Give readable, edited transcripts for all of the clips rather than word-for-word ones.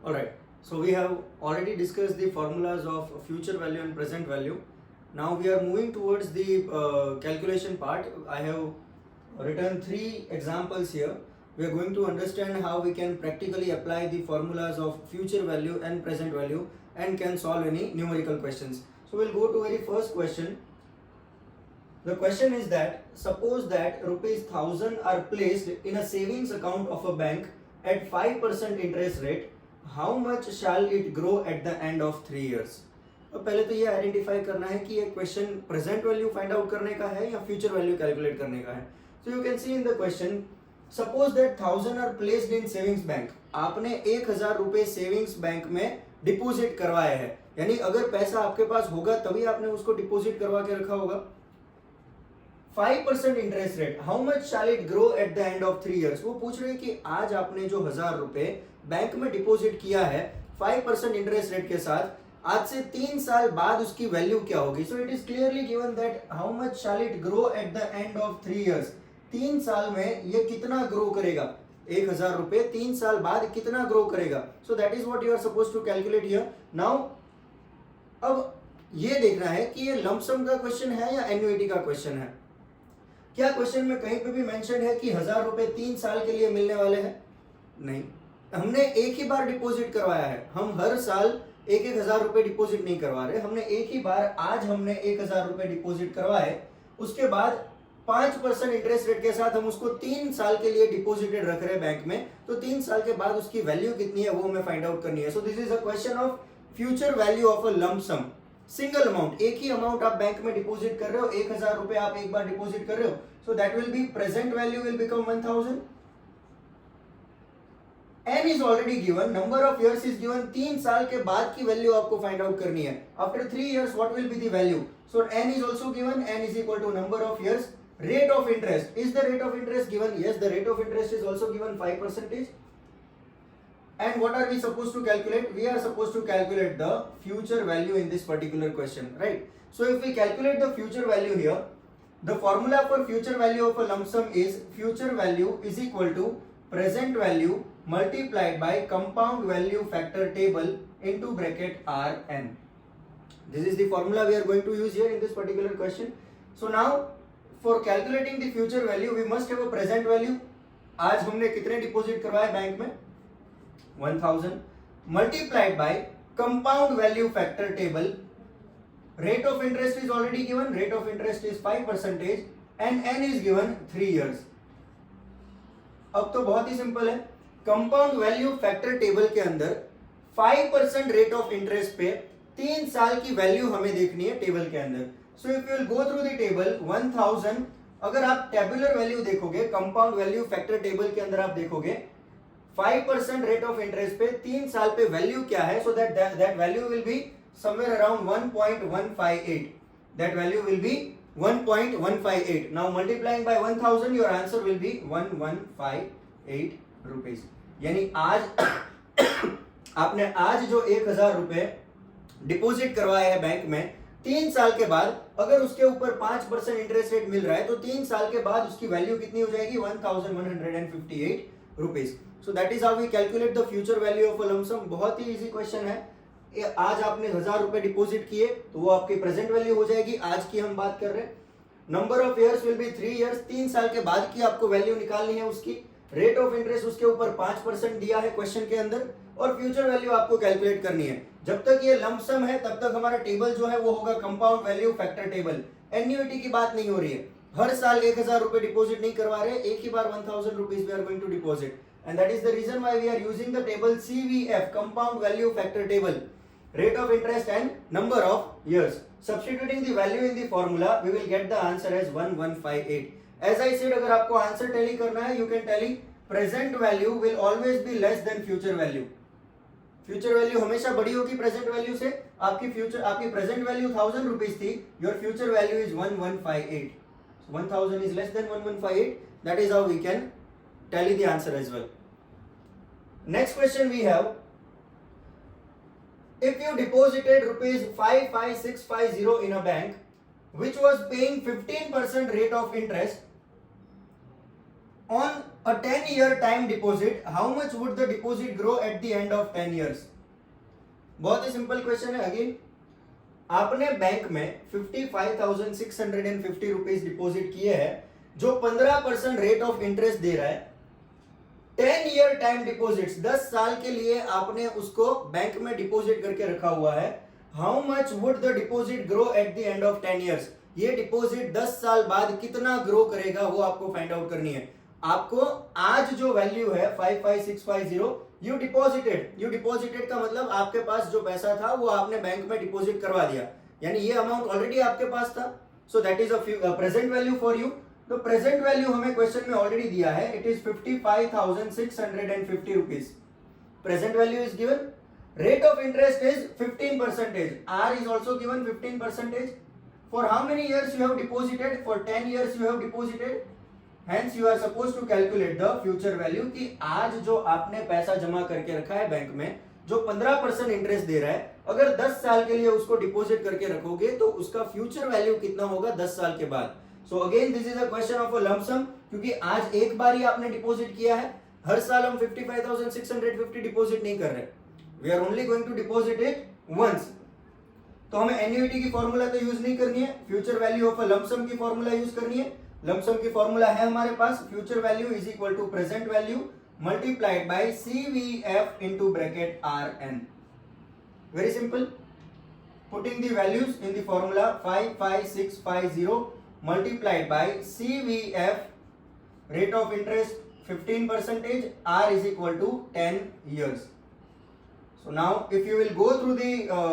Alright, so we have already discussed the formulas of future value and present value. Now we are moving towards the calculation part. I have written 3 examples here. We are going to understand how we can practically apply the formulas of future value and present value and can solve any numerical questions. So we'll go to very first question. The question is that suppose that rupees 1000 are placed in a savings account of a bank at 5% interest rate. How much shall it grow at the end of 3 years? तो पहले तो ये identify करना है कि ये question present value find out करने का है या फ्यूचर वैल्यू कैलकुलेट करने का है. So you can see in the question, suppose that 1000 are placed in savings bank. आपने 1000 रुपए सेविंग्स बैंक में डिपॉजिट करवाए हैं, यानी अगर पैसा आपके पास होगा तभी आपने उसको डिपॉजिट करवा के रखा होगा. 5% interest rate, how much shall it grow at the end of 3 years. वो पूछ रहे हैं कि आज आपने जो 1000 रुपए बैंक में डिपॉजिट किया है 5% इंटरेस्ट रेट के साथ, आज से 3 साल बाद उसकी वैल्यू क्या होगी. So it is clearly given that how much shall it grow at the end of 3 years. 3 साल में ये कितना ग्रो करेगा, 1000 रुपए 3 साल बाद कितना ग्रो करेगा. So that is what you are suppose to calculate here. Now अब ये देखना है कि ये लंप सम का क्वेश्चन है या एन्युइटी का क्वेश्चन है. क्या क्वेश्चन में कहीं पे भी मेंशन है कि 1000 रुपए 3 साल के लिए मिलने वाले हैं? नहीं, हमने एक ही बार डिपॉजिट करवाया है. हम हर साल एक 1000 रुपए डिपॉजिट नहीं करवा रहे, हमने एक ही बार आज हमने 1000 रुपए डिपॉजिट करवाए. उसके बाद 5% इंटरेस्ट रेट के साथ हम उसको 3 साल के लिए डिपॉजिटेड रख रहे हैं बैंक में. तो 3 साल के बाद उसकी वैल्यू कितनी है वो हमें फाइंड आउट करनी है. So this is a question of future value of a lump sum. Single amount, एक ही अमाउंट आप बैंक में डिपॉजिट कर रहे हो, 1000 रुपए आप एक बार डिपॉजिट कर रहे हो. So that will be present value will become 1000. n is already given, number of years is given. 3 साल के बाद की वैल्यू आपको फाइंड आउट करनी है. After 3 years what will be the value? So n is also given, n is equal to number of years. Rate of interest, is the rate of interest given? Yes, the rate of interest is also given 5%. And what are we supposed to calculate? We are supposed to calculate the future value in this particular question, right? So if we calculate the future value here, the formula for future value of a lump sum is future value is equal to present value multiplied by compound value factor table into bracket Rn. This is the formula we are going to use here in this particular question. So now for calculating the future value we must have a present value. आज हमने कितने deposit करवाए bank में? 1000 multiplied by compound value factor table. Rate of interest is already given, rate of interest is 5% and n is given 3 years. अब तो बहुत ही simple है. Compound value factor table के अंदर 5% रेट ऑफ इंटरेस्ट पे 3 साल की वैल्यू हमें देखनी है टेबल के अंदर. सो if you will go through the table 1000, अगर आप टेबुलर वैल्यू देखोगे, कंपाउंड वैल्यू फैक्टर टेबल के अंदर आप देखोगे 5% रेट ऑफ इंटरेस्ट पे 3 साल पे वैल्यू क्या है. So that value will be somewhere around 1.158. that value will be 1.158. now multiplying by 1000 your answer will be 1158 rupees. यानी आज आपने आज जो 1000 रुपए डिपॉजिट करवाए हैं बैंक में, 3 साल के बाद अगर उसके ऊपर 5% इंटरेस्ट रेट मिल रहा है तो 3 साल के बाद उसकी वैल्यू कितनी हो जाएगी? 1158 rupees. So that is how we calculate the future value of a lump sum. बहुत ही इजी क्वेश्चन है. आज आपने 1000 रुपए डिपॉजिट किए तो वो आपकी प्रेजेंट वैल्यू हो जाएगी. आज की हम बात कर रहे हैं. Number of years will be 3 years. 3 साल के बाद की आपको वैल्यू निकालनी है उसकी. रेट ऑफ इंटरेस्ट उसके ऊपर 5% दिया है क्वेश्चन के अंदर और फ्यूचर वैल्यू आपको कैलकुलेट करनी है. जब तक ये लंप सम है तब तक हमारा टेबल जो है वो होगा compound value factor table. Annuity की बात नहीं हो रही है. हर साल 1000 रुपए डिपॉजिट नहीं करवा रहे, एक ही बार 1000 rupees we are going to deposit. And that is the reason why we are using the table CVF, compound value factor table. Rate of interest and number of years. Substituting the value in the formula, we will get the answer as 1158. As I said, अगर आपको answer tally करना है, you can tally present value will always be less than future value. Future value हमेशा बड़ी होगी present value से. आपकी present value 1000 rupees थी, your future value is 1158. So 1000 is less than 1158. That is how we can tally the answer as well. Next question we have. If you deposited rupees 55650 in a bank which was paying 15% rate of interest, on a 10-year time deposit, how much would the deposit grow at the end of 10 years? बहुत ही simple question है. Again, आपने bank में 55,650 rupees deposit किए हैं जो 15% rate of interest दे रहा है. 10 year time deposits, 10 साल के लिए आपने उसको बैंक में डिपॉजिट करके रखा हुआ है. How much would the deposit grow at the end of 10 years? ये डिपॉजिट 10 साल बाद कितना ग्रो करेगा वो आपको फाइंड आउट करनी है. आपको आज जो वैल्यू है 55650, यू डिपॉजिटेड का मतलब आपके पास जो पैसा था वो आपने बैंक में डिपॉजिट करवा दिया, यानी ये अमाउंट ऑलरेडी आपके पास था. सो that is a present value for you. तो प्रेजेंट वैल्यू हमें क्वेश्चन में ऑलरेडी दिया है, it is 55,650 rupees. Present value is given. Rate of interest is 15%. R is also given 15%. For how many years you have deposited? For 10 years you have deposited. Hence you are supposed to calculate the future value कि आज जो आपने पैसा जमा करके रखा है bank में, जो 15% इंटरेस्ट दे रहा है, अगर 10 साल के लिए उसको डिपॉजिट करके रखोगे तो उसका फ्यूचर वैल्यू कितना होगा 10 साल के बाद. So again this is a question of a lump sum, क्योंकि आज एक बार ही आपने डिपॉजिट किया है. हर साल हम 55,650 डिपॉजिट नहीं कर रहे. We are only going to deposit it once. तो हमें एन्युइटी की फॉर्मूला तो यूज नहीं करनी है, future value of a lump sum की फॉर्मूला यूज करनी है. लंप सम की फॉर्मूला है हमारे पास, future value is equal to present value multiplied by CVF into bracket RN. Very simple. Putting the values in the formula 55650 multiplied by CVF, rate of interest 15%, R is equal to 10 years. So now if you will go through the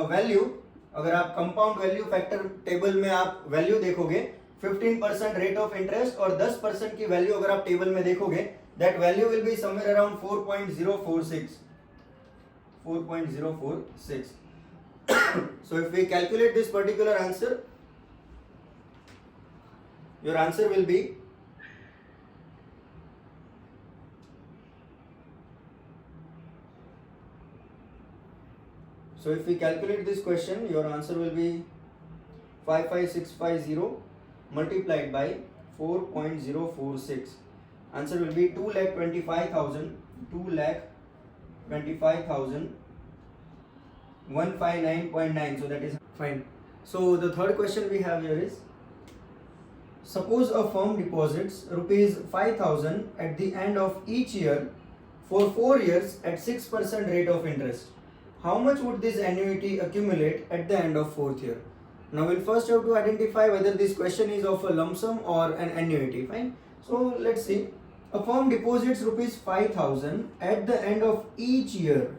value, अगर आप compound value factor table में आप value देखोगे, 15% rate of interest और 10% की value अगर आप table में देखोगे, that value will be somewhere around 4.046. So if we calculate this particular answer, your answer will be So if we calculate this question, your answer will be 55650 multiplied by 4.046. Answer will be 2,25,159.9. So that is fine. So the third question we have here is, suppose a firm deposits rupees 5,000 at the end of each year for 4 years at 6% rate of interest. How much would this annuity accumulate at the end of 4th year? Now we'll first have to identify whether this question is of a lump sum or an annuity. Fine. So let's see. A firm deposits rupees 5,000 at the end of each year.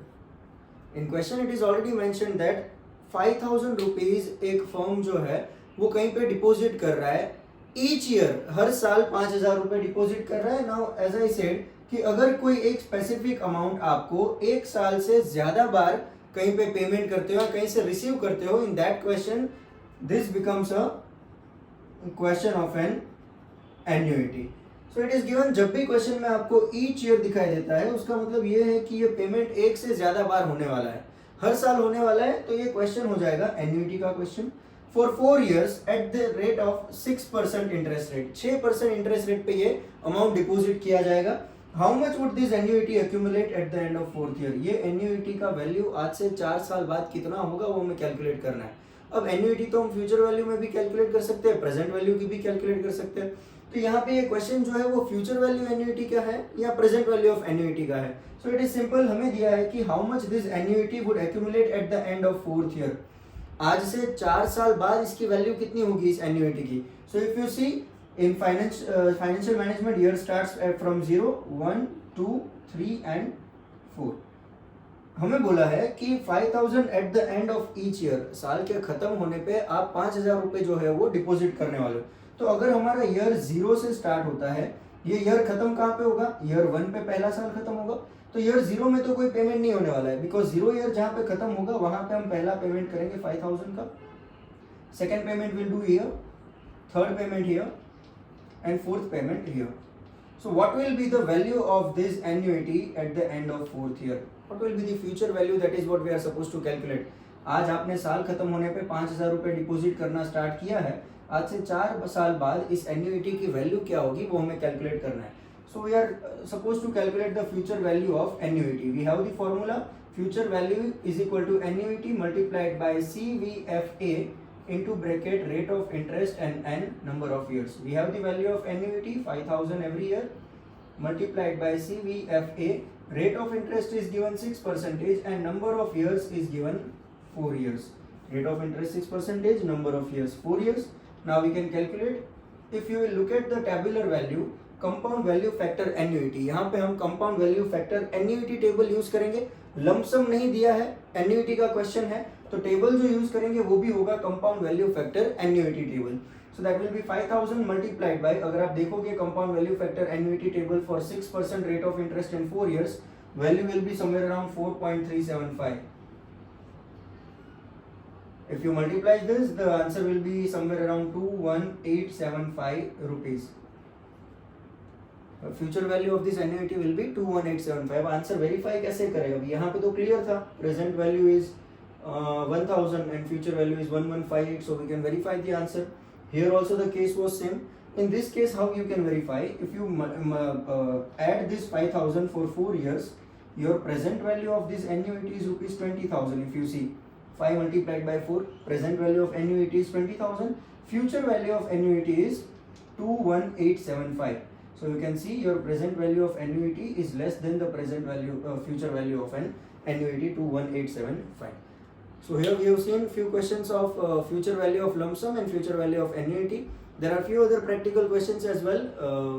In question it is already mentioned that 5,000 rupees एक firm जो है वो कहीं पे deposit कर रहा है. Each year, हर साल 5,000 रुपए डिपॉजिट कर रहा है. Now as I said कि अगर कोई एक स्पेसिफिक अमाउंट आपको एक साल से ज्यादा बार कहीं पे पेमेंट करते हो, कहीं से रिसीव करते हो, in that question this becomes a question of an annuity. So it is given. जब भी क्वेश्चन में आपको ईच ईयर दिखाई देता है, उसका मतलब ये है कि ये पेमेंट एक से ज्यादा बार होने वाला है, हर साल होने वाला है, तो ये क्वेश्चन हो जाएगा एन्युइटी का question. For 4 years at the rate of 6% interest rate, 6% interest rate पे ये अमाउंट डिपोजिट किया जाएगा. How much would this annuity accumulate eight the end of 4th year? ये एन्युइटी का वैल्यू आज से 4 साल बाद कितना होगा वो हमें कैलकुलेट करना है. अब एन्युइटी तो हम फ्यूचर वैल्यू में भी कैलकुलेट कर सकते हैं, प्रेजेंट वैल्यू की भी कैलकुलेट कर सकते हैं. तो यहाँ पे ये क्वेश्चन जो है वो फ्यूचर वैल्यू एन्युइटी का है या प्रेजेंट वैल्यू ऑफ एन्युइटी का है. सो इट इज सिंपल. हमें दिया है कि how much this annuity would accumulate eight the end of 4th year. आज से 4 साल बाद इसकी वैल्यू कितनी होगी इस एन्युइटी की? So if you see in financial management, year starts from 0, 1, 2, 3 and 4. हमें बोला है कि 5,000 eight the end of each year, साल के खत्म होने पे आप 5,000 रुपए जो है वो डिपॉजिट करने वाले हो. तो अगर हमारा ईयर 0 से स्टार्ट होता है, ये ईयर खत्म कहाँ पे होगा? ईयर 1 पे पहला साल खत्म होगा. तो ईयर 0 में तो कोई पेमेंट नहीं होने वाला है, बिकॉज 0 ईयर जहाँ पे खत्म होगा वहां पे हम पहला पेमेंट करेंगे 5,000 का, second payment will do here, third payment here and fourth payment here. So what will be the value of this annuity at the end of 4th year? What will be the future value? That is what we are supposed to calculate. आज आपने साल खत्म होने पे 5,000 रुपए deposit करना start किया है. आज से 4 साल बाद इस एन्युइटी की वैल्यू क्या होगी वो हमें कैलकुलेट करना है. So we are supposed to calculate the future value of annuity. We have the formula, future value is equal to annuity multiplied by CVFA into bracket rate of interest and n number of years. We have the value of annuity 5000 every year multiplied by CVFA. Rate of interest is given 6% and number of years is given 4 years. Rate of interest 6%, number of years 4 years. Now we can calculate. If you will look at the tabular value, compound value factor annuity, यहाँ पे हम compound value factor annuity table use करेंगे. Lump sum नहीं दिया है, annuity का question है, तो टेबल जो यूज करेंगे वो भी होगा compound value factor annuity table. So that will be 5000 multiplied by, अगर आप देखोगे compound value factor annuity table for 6% rate of interest in 4 years, value will be somewhere around 4.375. If you multiply this, the answer will be somewhere around 21875 rupees. Future value of this annuity will be 21875. Answer verify कैसे करें? अभी यहाँ पे तो clear था, present value is 1000 and future value is 1158, so we can verify the answer. Here also the case was same. In this case, how you can verify? If you add this 5000 for 4 years, your present value of this annuity is rupees 20,000. If you see 5 multiplied by 4, present value of annuity is 20,000. Future value of annuity is 21875. So you can see your present value of annuity is less than the present value, future value of an annuity 21875. So here we have seen few questions of future value of lump sum and future value of annuity. There are few other practical questions as well.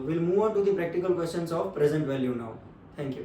We'll move on to the practical questions of present value now. Thank you.